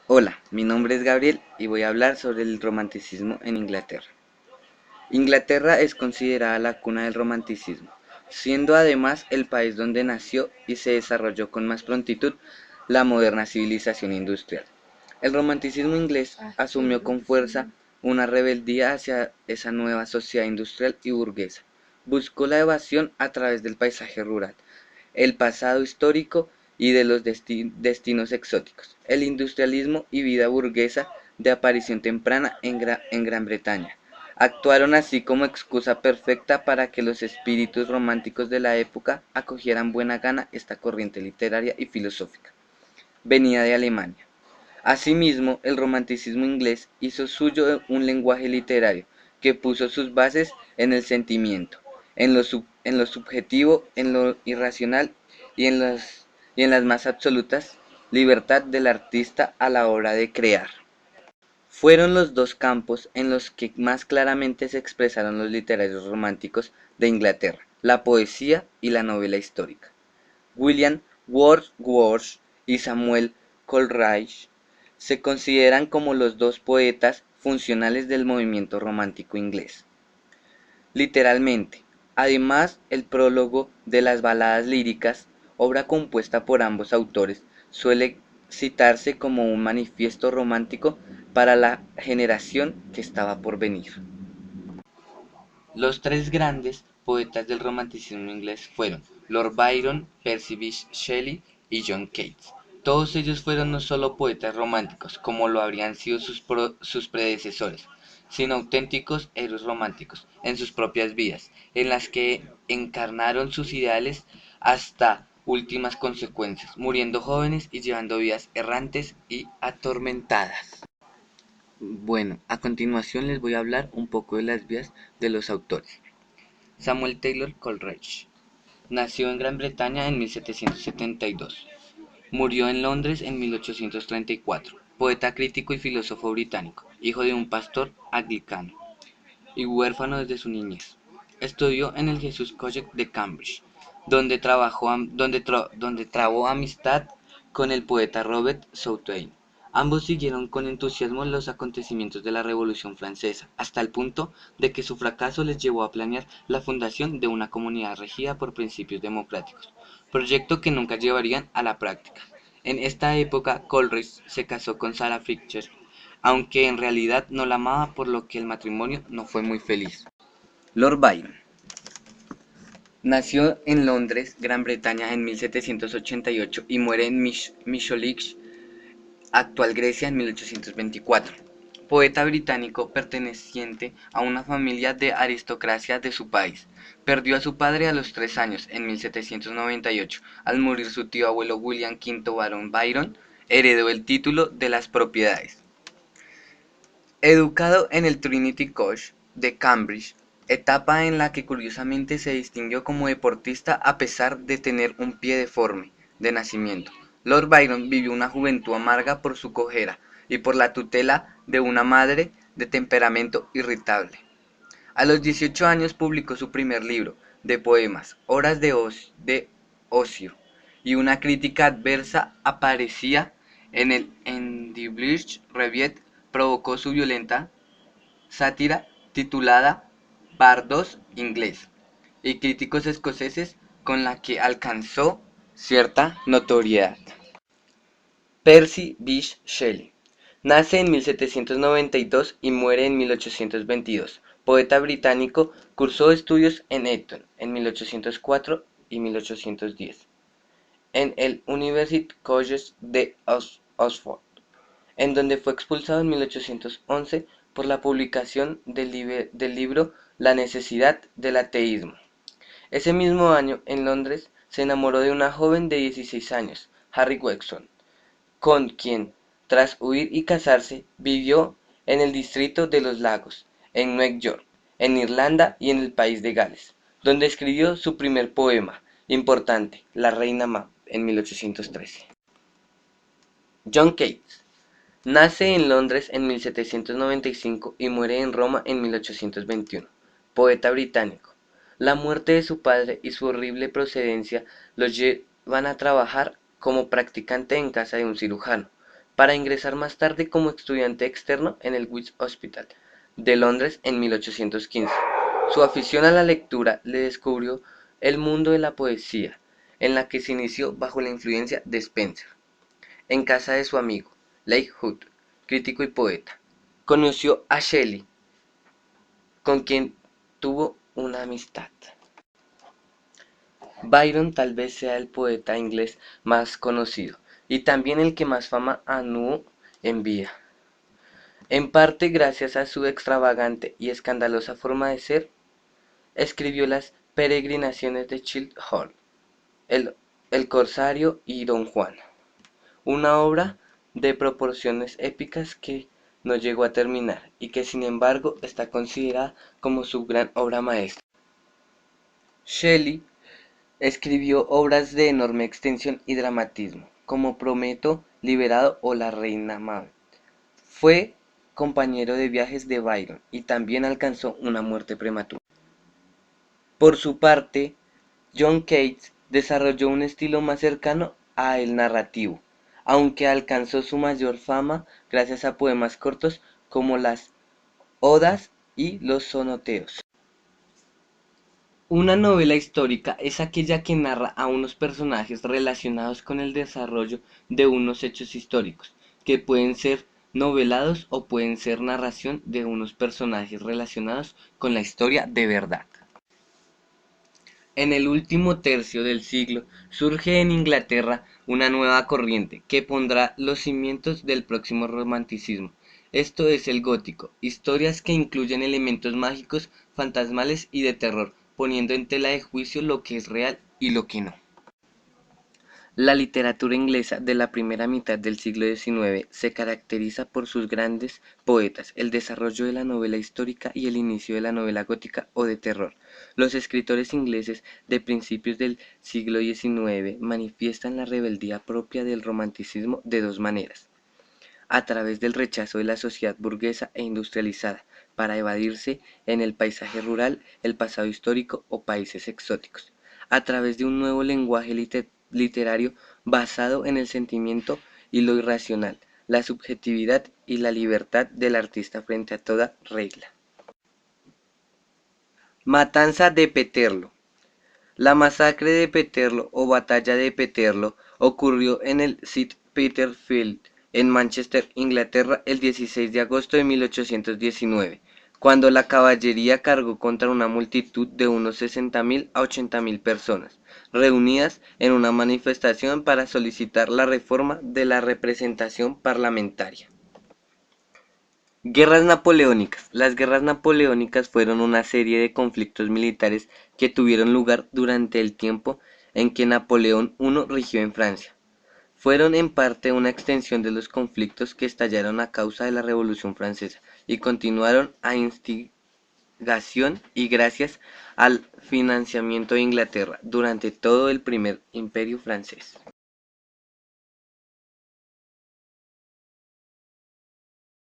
Hola, mi nombre es Gabriel y voy a hablar sobre el romanticismo en Inglaterra. Inglaterra es considerada la cuna del romanticismo, siendo además el país donde nació y se desarrolló con más prontitud la moderna civilización industrial. El romanticismo inglés asumió con fuerza una rebeldía hacia esa nueva sociedad industrial y burguesa. Buscó la evasión a través del paisaje rural, el pasado histórico y de los destinos exóticos, el industrialismo y vida burguesa de aparición temprana en Gran Bretaña. Actuaron así como excusa perfecta para que los espíritus románticos de la época acogieran buena gana esta corriente literaria y filosófica, venida de Alemania. Asimismo, el romanticismo inglés hizo suyo un lenguaje literario que puso sus bases en el sentimiento, en lo subjetivo, en lo irracional y y en las más absolutas libertad del artista a la hora de crear. Fueron los dos campos en los que más claramente se expresaron los literarios románticos de Inglaterra, la poesía y la novela histórica. William Wordsworth y Samuel Coleridge se consideran como los dos poetas funcionales del movimiento romántico inglés. Literalmente, además, el prólogo de las baladas líricas, obra compuesta por ambos autores, suele citarse como un manifiesto romántico para la generación que estaba por venir. Los tres grandes poetas del romanticismo inglés fueron Lord Byron, Percy Bysshe Shelley y John Keats. Todos ellos fueron no solo poetas románticos, como lo habrían sido sus predecesores, sino auténticos héroes románticos en sus propias vidas, en las que encarnaron sus ideales hasta últimas consecuencias, muriendo jóvenes y llevando vidas errantes y atormentadas. Bueno, a continuación les voy a hablar un poco de las vidas de los autores. Samuel Taylor Coleridge nació en Gran Bretaña en 1772. Murió en Londres en 1834. Poeta, crítico y filósofo británico, hijo de un pastor anglicano y huérfano desde su niñez. Estudió en el Jesus College de Cambridge, donde trabó amistad con el poeta Robert Southey. Ambos siguieron con entusiasmo los acontecimientos de la Revolución Francesa, hasta el punto de que su fracaso les llevó a planear la fundación de una comunidad regida por principios democráticos, proyecto que nunca llevarían a la práctica. En esta época, Coleridge se casó con Sarah Fisher, aunque en realidad no la amaba, por lo que el matrimonio no fue muy feliz. Lord Byron nació en Londres, Gran Bretaña, en 1788 y muere en Shoreditch, actual Grecia, en 1824. Poeta británico perteneciente a una familia de aristocracia de su país. Perdió a su padre a los 3 años, en 1798. Al morir su tío abuelo William V Barón Byron, heredó el título de las propiedades. Educado en el Trinity College de Cambridge, etapa en la que curiosamente se distinguió como deportista a pesar de tener un pie deforme de nacimiento, Lord Byron vivió una juventud amarga por su cojera y por la tutela de una madre de temperamento irritable. A los 18 años publicó su primer libro de poemas, Horas de Ocio, y una crítica adversa aparecía en The English Review provocó su violenta sátira titulada Bardos Inglés y críticos escoceses, con la que alcanzó cierta notoriedad. Percy Bysshe Shelley nace en 1792 y muere en 1822. Poeta británico, cursó estudios en Eton en 1804 y 1810, en el University College de Oxford, en donde fue expulsado en 1811 por la publicación del libro La necesidad del ateísmo. Ese mismo año, en Londres, se enamoró de una joven de 16 años, Harry Weston, con quien, tras huir y casarse, vivió en el distrito de los Lagos, en Nueva York, en Irlanda y en el país de Gales, donde escribió su primer poema importante, La Reina Mab, en 1813. John Keats nace en Londres en 1795 y muere en Roma en 1821. Poeta británico. La muerte de su padre y su horrible procedencia los llevan a trabajar como practicante en casa de un cirujano, para ingresar más tarde como estudiante externo en el Wisht Hospital de Londres en 1815. Su afición a la lectura le descubrió el mundo de la poesía, en la que se inició bajo la influencia de Spenser. En casa de su amigo, Leigh Hunt, crítico y poeta, conoció a Shelley, con quien tuvo una amistad. Byron tal vez sea el poeta inglés más conocido y también el que más fama aún envía, en parte gracias a su extravagante y escandalosa forma de ser. Escribió las peregrinaciones de Childe Harold, el, el Corsario y Don Juan, una obra de proporciones épicas que no llegó a terminar y que sin embargo está considerada como su gran obra maestra. Shelley escribió obras de enorme extensión y dramatismo, como Prometo liberado o La reina Mabel. Fue compañero de viajes de Byron y también alcanzó una muerte prematura. Por su parte, John Keats desarrolló un estilo más cercano a el narrativo, aunque alcanzó su mayor fama gracias a poemas cortos como las odas y los sonetos. Una novela histórica es aquella que narra a unos personajes relacionados con el desarrollo de unos hechos históricos, que pueden ser novelados o pueden ser narración de unos personajes relacionados con la historia de verdad. En el último tercio del siglo surge en Inglaterra una nueva corriente que pondrá los cimientos del próximo romanticismo. Esto es el gótico, historias que incluyen elementos mágicos, fantasmales y de terror, poniendo en tela de juicio lo que es real y lo que no. La literatura inglesa de la primera mitad del siglo XIX se caracteriza por sus grandes poetas, el desarrollo de la novela histórica y el inicio de la novela gótica o de terror. Los escritores ingleses de principios del siglo XIX manifiestan la rebeldía propia del romanticismo de dos maneras: a través del rechazo de la sociedad burguesa e industrializada, para evadirse en el paisaje rural, el pasado histórico o países exóticos; a través de un nuevo lenguaje literario basado en el sentimiento y lo irracional, la subjetividad y la libertad del artista frente a toda regla. Matanza de Peterloo. La masacre de Peterloo o batalla de Peterloo ocurrió en el St. Peter's Field, en Manchester, Inglaterra, el 16 de agosto de 1819, cuando la caballería cargó contra una multitud de unos 60.000 a 80.000 personas, reunidas en una manifestación para solicitar la reforma de la representación parlamentaria. Guerras napoleónicas. Las guerras napoleónicas fueron una serie de conflictos militares que tuvieron lugar durante el tiempo en que Napoleón I rigió en Francia. Fueron en parte una extensión de los conflictos que estallaron a causa de la Revolución Francesa y continuaron a instigación y gracias al financiamiento de Inglaterra durante todo el primer imperio francés.